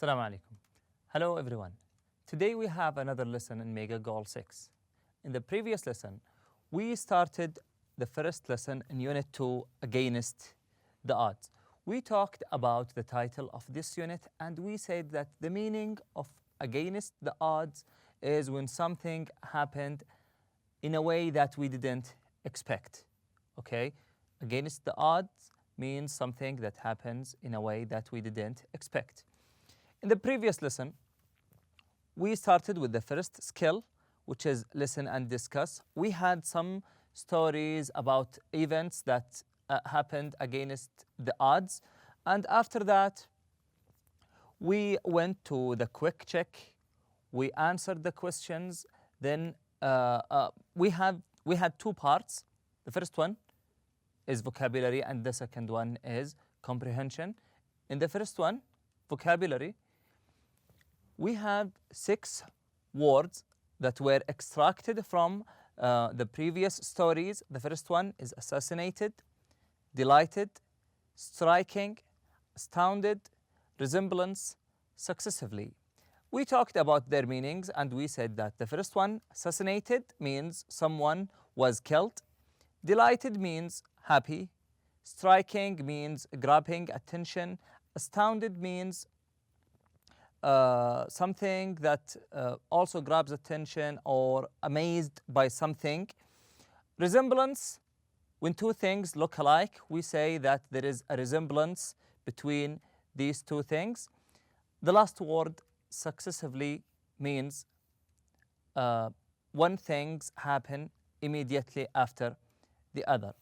Assalamu alaikum. Hello everyone. Today we have another lesson in Mega Goal 6. In the previous lesson, we started the first lesson in Unit 2, Against the Odds. We talked about the title of this unit and we said that the meaning of against the odds is when something happened in a way that we didn't expect. Okay? Against the odds means something that happens in a way that we didn't expect. In the previous lesson, we started with the first skill, which is listen and discuss. We had some stories about events that happened against the odds. And after that, we went to the quick check. We answered the questions. Then we had two parts. The first one is vocabulary and the second one is comprehension. In the first one, vocabulary, we have 6 words that were extracted from the previous stories. The first one is assassinated, delighted, striking, astounded, resemblance, successively. We talked about their meanings and we said that the first one, assassinated, means someone was killed. Delighted means happy. Striking means grabbing attention. Astounded means something that also grabs attention or amazed by something. Resemblance, when two things look alike, we say that there is a resemblance between these two things. The last word, successively, means one things happen immediately after the other.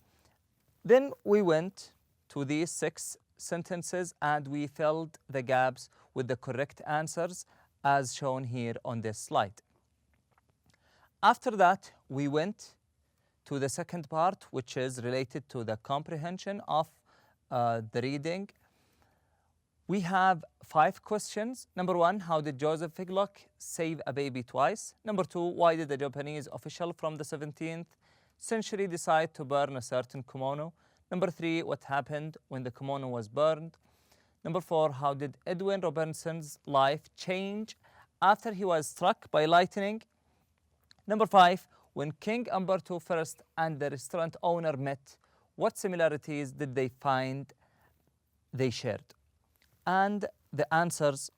Then we went to these 6 sentences and we filled the gaps with the correct answers as shown here on this slide. After that, we went to the second part, which is related to the comprehension of the reading. We have 5 questions. Number 1, how did Joseph Figlock save a baby twice? Number 2, why did a Japanese official from the 17th century decide to burn a certain kimono? Number 3, what happened when the kimono was burned? Number 4, how did Edwin Robinson's life change after he was struck by lightning? Number 5, when King Umberto I and the restaurant owner met, what similarities did they find they shared? And the answers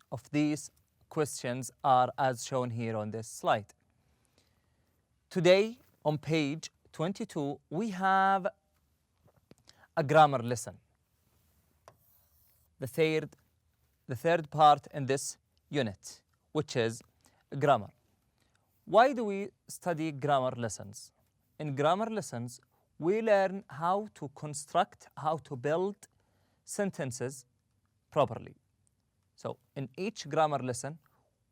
of these questions are as shown here on this slide. Today, on page 22, we have a grammar lesson. The third part in this unit, which is grammar. Why do we study grammar lessons? In grammar lessons, we learn how to construct, how to build sentences properly. So in each grammar lesson,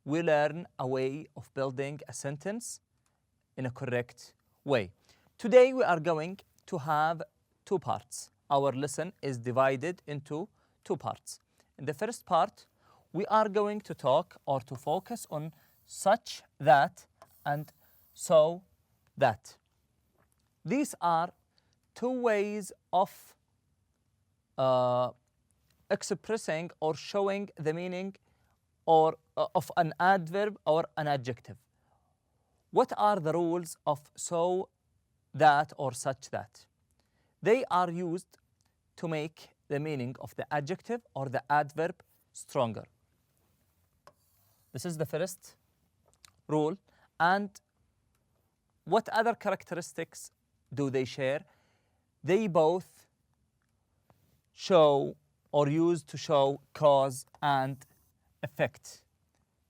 we learn a way of building a sentence in a correct way. Today we are going to have 2 parts. Our lesson is divided into 2 parts. In the first part, we are going to talk or to focus on such that and so that. These are 2 ways of expressing or showing the meaning or of an adverb or an adjective. What are the rules of so that or such that? They are used to make the meaning of the adjective or the adverb stronger. This is the first rule. And what other characteristics do they share? They both show or used to show cause and effect.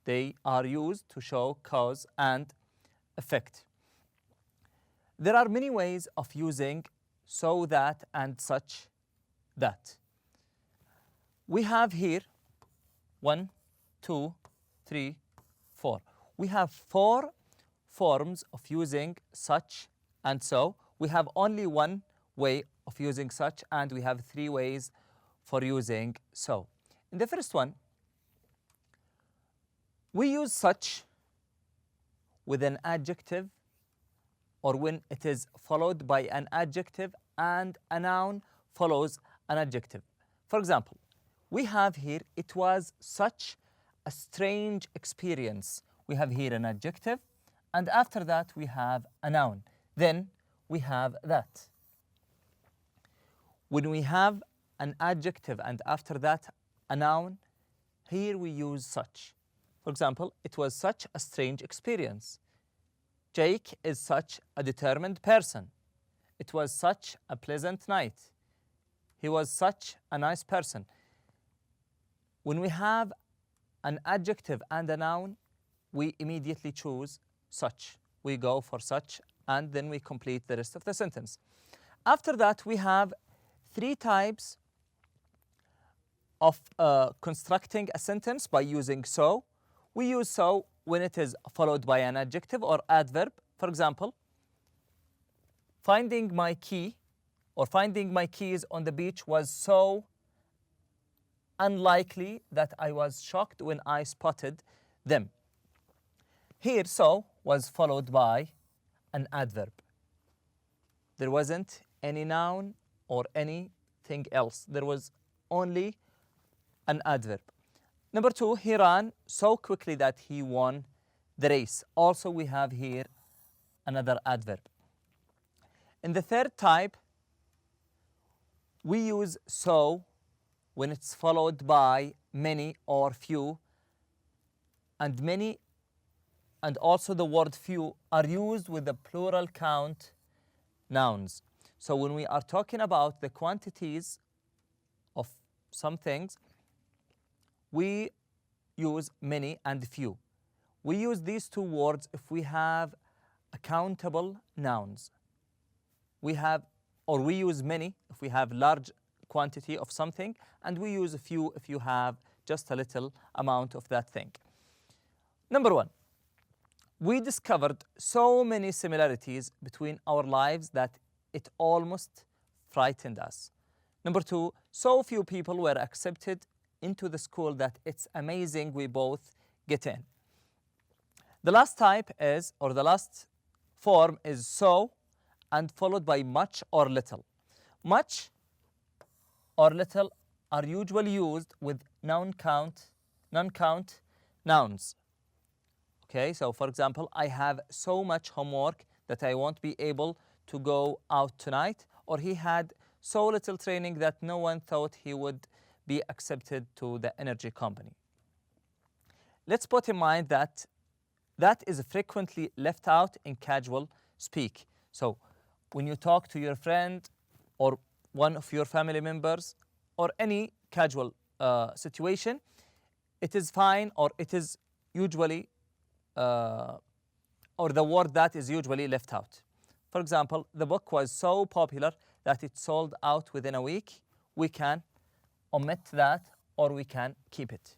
They are used to show cause and effect. There are many ways of using so that and such that. We have here 1, 2, 3, 4. We have 4 forms of using such and so. We have only 1 way of using such and we have 3 ways for using so. In the first one, we use such with an adjective or when it is followed by an adjective and a noun follows an adjective. For example, we have here, it was such a strange experience. We have here an adjective, and after that we have a noun. Then we have that. When we have an adjective and after that a noun, here we use such. For example, it was such a strange experience. Jake is such a determined person. It was such a pleasant night. He was such a nice person. When we have an adjective and a noun, we immediately choose such. We go for such, and then we complete the rest of the sentence. After that, we have three types of constructing a sentence by using so. We use so when it is followed by an adjective or adverb. For example, finding my key or finding my keys on the beach was so unlikely that I was shocked when I spotted them. Here, so was followed by an adverb. There wasn't any noun or anything else. There was only an adverb. Number two, he ran so quickly that he won the race. Also, we have here another adverb. In the third type, we use so when it's followed by many or few, and many and also the word few are used with the plural count nouns. So when we are talking about the quantities of some things, we use many and few. We use these two words if we have accountable nouns. We use many if we have large quantity of something, and we use a few if you have just a little amount of that thing. Number one, we discovered so many similarities between our lives that it almost frightened us. Number two, so few people were accepted into the school that it's amazing we both get in. The last type is, or the last form is so and followed by much or little. Much or little are usually used with non-count nouns. Okay, so for example, I have so much homework that I won't be able to go out tonight, or he had so little training that no one thought he would be accepted to the energy company. Let's put in mind that that is frequently left out in casual speak. So when you talk to your friend or one of your family members or any casual situation, it is fine, or it is usually or the word that is usually left out. For example, the book was so popular that it sold out within a week. We can omit that or we can keep it.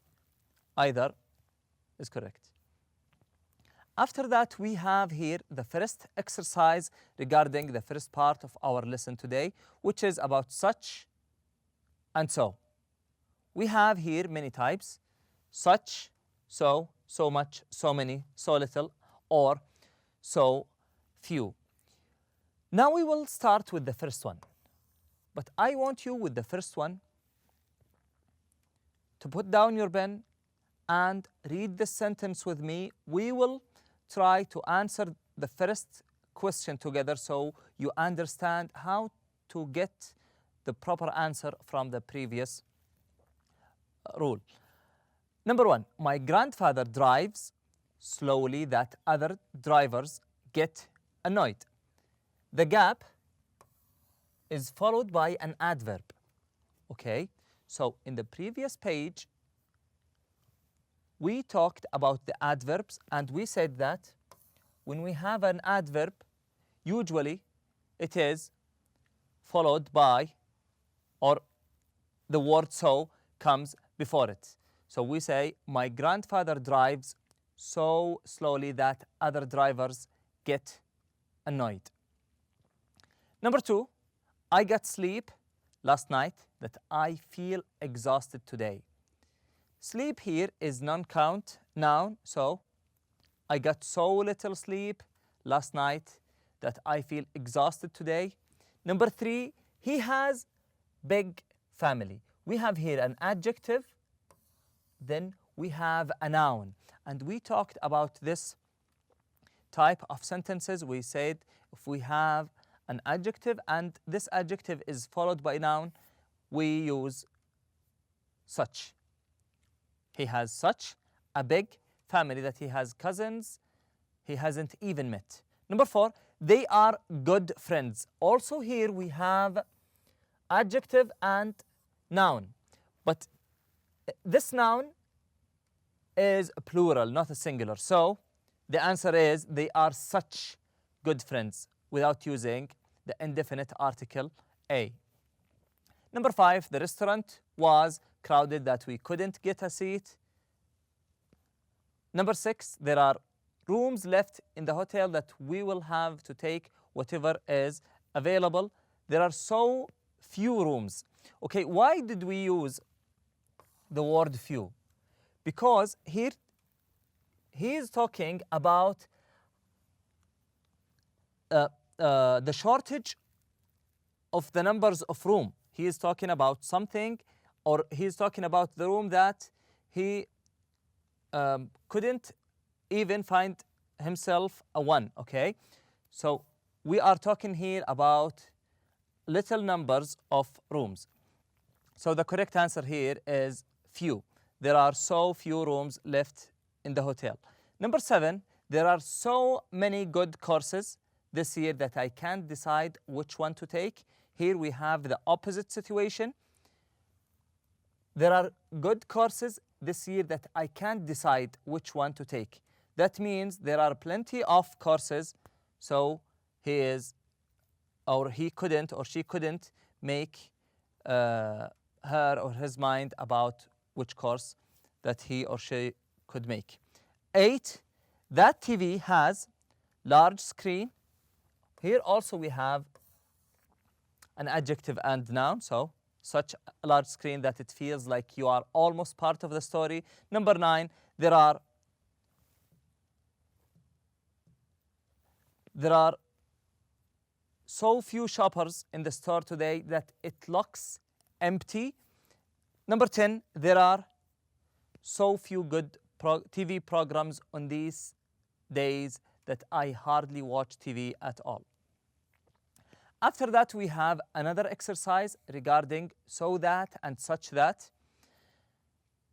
Either is correct. After that, we have here the first exercise regarding the first part of our lesson today, which is about such and so. We have here many types: such, so, so much, so many, so little, or so few. Now we will start with the first one. But I want you with the first one to put down your pen and read the sentence with me. We will try to answer the first question together so you understand how to get the proper answer from the previous rule. Number one, my grandfather drives slowly that other drivers get annoyed. The gap is followed by an adverb. Okay, so in the previous page, we talked about the adverbs, and we said that when we have an adverb, usually it is followed by, or the word so comes before it. So we say, my grandfather drives so slowly that other drivers get annoyed. Number two, I got sleep last night that I feel exhausted today. Sleep here is non-count noun, so I got so little sleep last night that I feel exhausted today. Number three, he has big family. we have here an adjective, then we have a noun. And we talked about this type of sentences. We said if we have an adjective and this adjective is followed by a noun, we use such. He has such a big family that he has cousins he hasn't even met. Number 4, they are good friends. Also here we have adjective and noun. But this noun is a plural, not a singular. So the answer is they are such good friends without using the indefinite article a. Number 5, the restaurant was crowded that we couldn't get a seat. Number 6, there are rooms left in the hotel that we will have to take whatever is available. There are so few rooms. Okay, why did we use the word few? Because here he is talking about the shortage of the numbers of room. He is talking about something, or he is talking about the room that he couldn't even find himself a one, okay? So we are talking here about little numbers of rooms. So the correct answer here is few. There are so few rooms left in the hotel. Number 7, there are so many good courses this year that I can't decide which one to take. Here we have the opposite situation. There are good courses this year that I can't decide which one to take. That means there are plenty of courses, so he couldn't or she couldn't make her or his mind about which course that he or she could make. 8, that TV has large screen. Here also we have an adjective and noun, so such a large screen that it feels like you are almost part of the story. Number 9, there are so few shoppers in the store today that it looks empty. Number 10, there are so few good TV programs on these days that I hardly watch TV at all. After that, we have another exercise regarding so that and such that.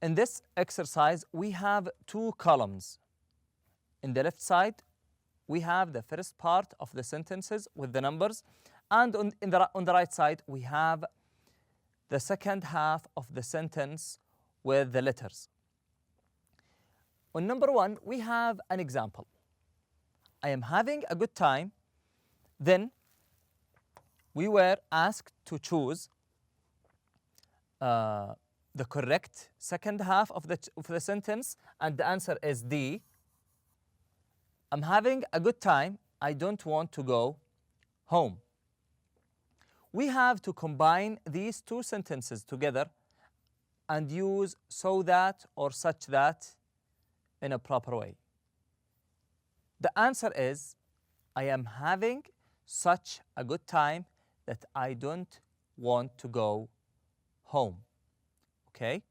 In this exercise, we have 2 columns. In the left side, we have the first part of the sentences with the numbers, and on the right side, we have the second half of the sentence with the letters. On number 1, we have an example. I am having a good time. Then we were asked to choose the correct second half of the sentence, and the answer is D. I'm having a good time. I don't want to go home. We have to combine these 2 sentences together and use so that or such that in a proper way. The answer is, I am having such a good time that I don't want to go home. Okay?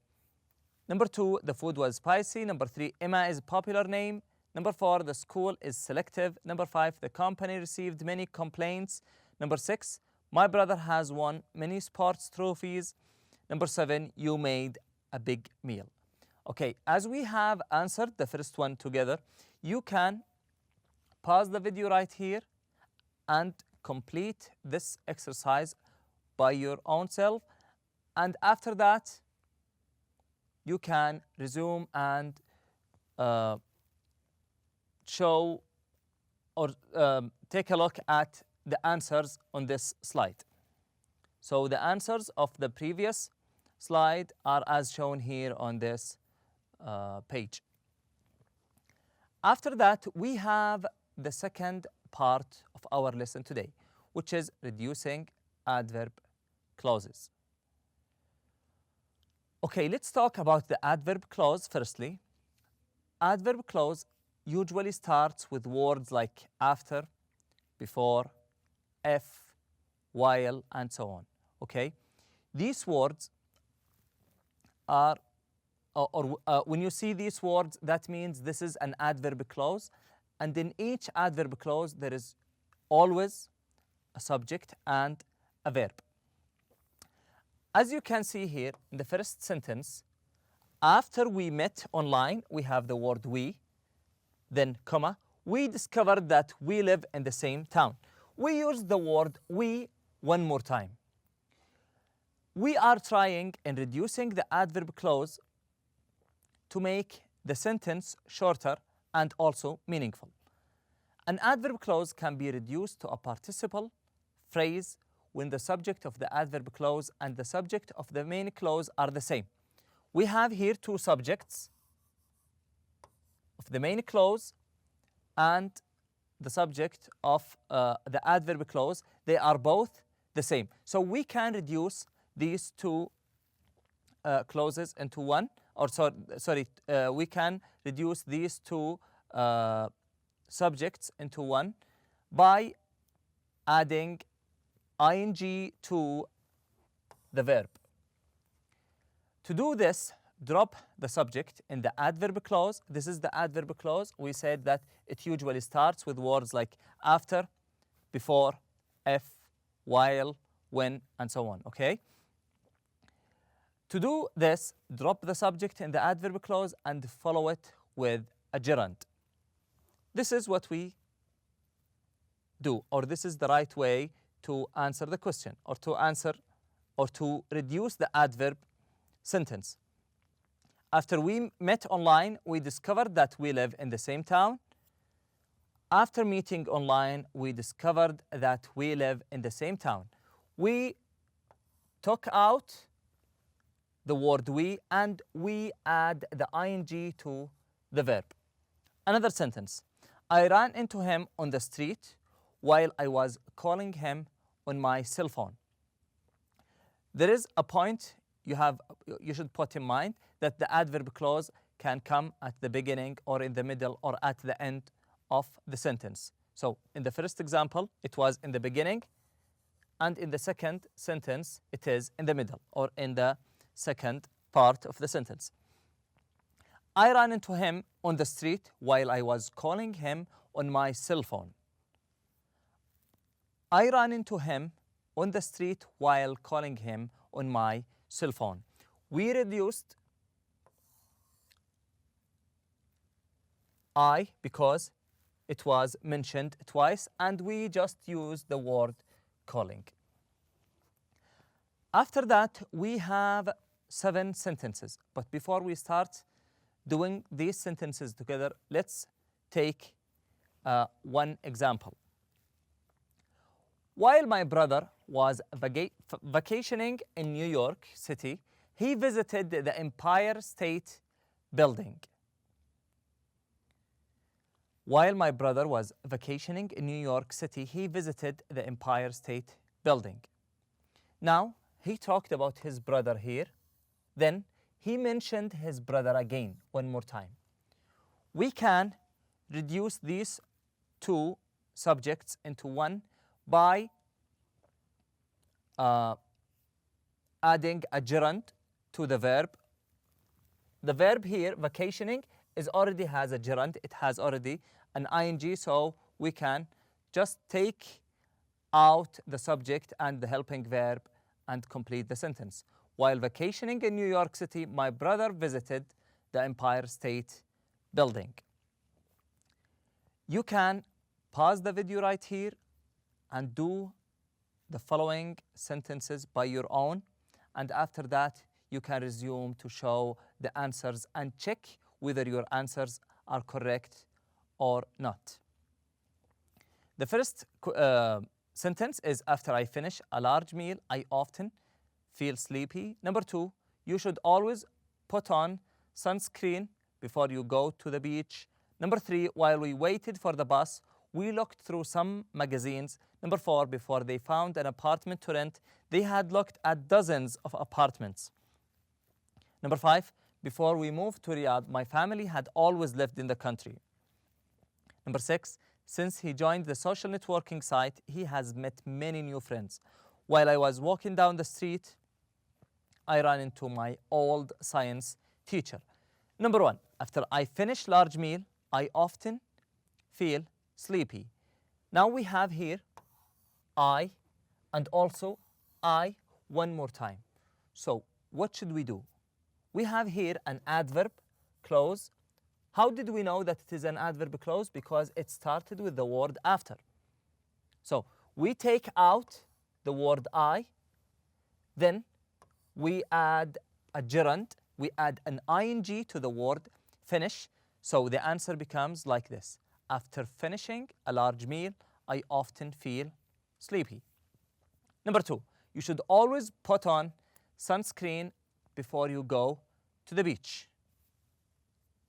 Number 2, the food was spicy. Number 3, Emma is a popular name. Number 4, the school is selective. Number 5, the company received many complaints. Number 6, my brother has won many sports trophies. Number 7, you made a big meal. Okay, as we have answered the first one together, you can pause the video right here and complete this exercise by your own self. And after that, you can resume and show or take a look at the answers on this slide. So the answers of the previous slide are as shown here on this page. After that, we have the second part of our lesson today, which is reducing adverb clauses. Okay, let's talk about the adverb clause firstly. Adverb clause usually starts with words like after, before, if, while, and so on. Okay? These words are, when you see these words, that means this is an adverb clause. And in each adverb clause, there is always a subject and a verb. As you can see here in the first sentence, after we met online, we have the word we, then comma, we discovered that we live in the same town. We use the word we one more time. We are trying in reducing the adverb clause to make the sentence shorter and also meaningful. An adverb clause can be reduced to a participle phrase when the subject of the adverb clause and the subject of the main clause are the same. We have here two subjects of the main clause and the subject of the adverb clause. They are both the same. So we can reduce these two clauses into one, or we can reduce these two subjects into one by adding ing to the verb. To do this, drop the subject in the adverb clause. This is the adverb clause. We said that it usually starts with words like after, before, if, while, when, and so on, okay? To do this, drop the subject in the adverb clause and follow it with a gerund. This is what we do, or this is the right way to answer the question, or to reduce the adverb sentence. After we met online, we discovered that we live in the same town. After meeting online, we discovered that we live in the same town. We took out the word we and we add the ing to the verb. Another sentence. I ran into him on the street while I was calling him on my cell phone. There is a point you should put in mind, that the adverb clause can come at the beginning or in the middle or at the end of the sentence. So in the first example, it was in the beginning, and in the second sentence, it is in the middle or in the second part of the sentence. I ran into him on the street while I was calling him on my cell phone. I ran into him on the street while calling him on my cell phone. We reduced I because it was mentioned twice, and we just used the word calling. After that, we have 7 sentences. But before we start doing these sentences together, let's take one example. While my brother was vacationing in New York City, he visited the Empire State Building. While my brother was vacationing in New York City, he visited the Empire State Building. Now, he talked about his brother here. Then, he mentioned his brother again, one more time. We can reduce these two subjects into one by adding a gerund to the verb. The verb here, vacationing, already has a gerund. It has already an ing, so we can just take out the subject and the helping verb and complete the sentence. While vacationing in New York City, my brother visited the Empire State Building. You can pause the video right here and do the following sentences by your own, and after that you can resume to show the answers and check whether your answers are correct or not. The first sentence is, after I finish a large meal, I often feel sleepy. Number 2, you should always put on sunscreen before you go to the beach. Number 3, while we waited for the bus, we looked through some magazines. Number 4, before they found an apartment to rent, they had looked at dozens of apartments. Number 5, before we moved to Riyadh, my family had always lived in the country. Number 6, since he joined the social networking site, he has met many new friends. While I was walking down the street, I ran into my old science teacher. Number 1, after I finish large meal, I often feel sleepy. Now we have here I and also I one more time. So what should we do? We have here an adverb clause. How did we know that it is an adverb clause? Because it started with the word after. So we take out the word I, then we add a gerund, we add an ing to the word finish. So the answer becomes like this. After finishing a large meal, I often feel sleepy. Number 2, you should always put on sunscreen before you go to the beach.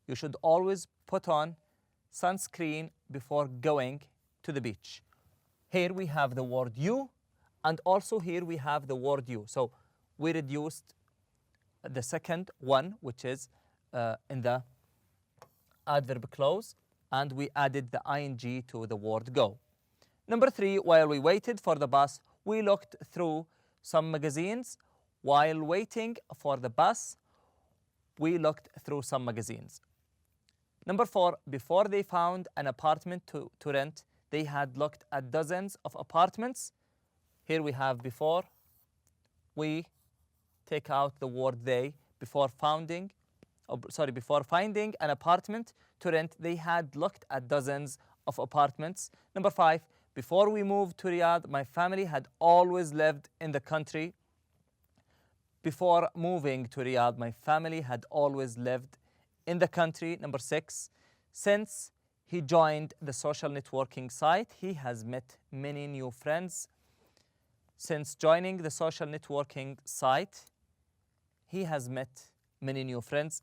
You should always put on sunscreen before going to the beach. Here we have the word you, and also here we have the word you. So we reduced the second one, which is in the adverb clause, and we added the ing to the word go. Number 3, while we waited for the bus, we looked through some magazines. While waiting for the bus, we looked through some magazines. Number 4, before they found an apartment to rent, they had looked at dozens of apartments. Here we have before. We take out the word they. Before finding an apartment to rent, they had looked at dozens of apartments. Number 5, before we moved to Riyadh, my family had always lived in the country. Before moving to Riyadh, my family had always lived in the country. Number 6, since he joined the social networking site, he has met many new friends. Since joining the social networking site, he has met many new friends.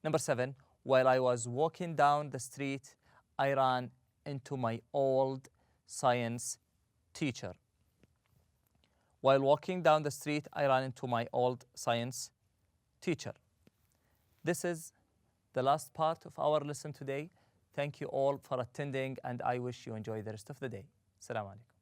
Number 7, while I was walking down the street, I ran into my old science teacher. While walking down the street, I ran into my old science teacher. This is the last part of our lesson today. Thank you all for attending, and I wish you enjoy the rest of the day. Assalamu alaikum.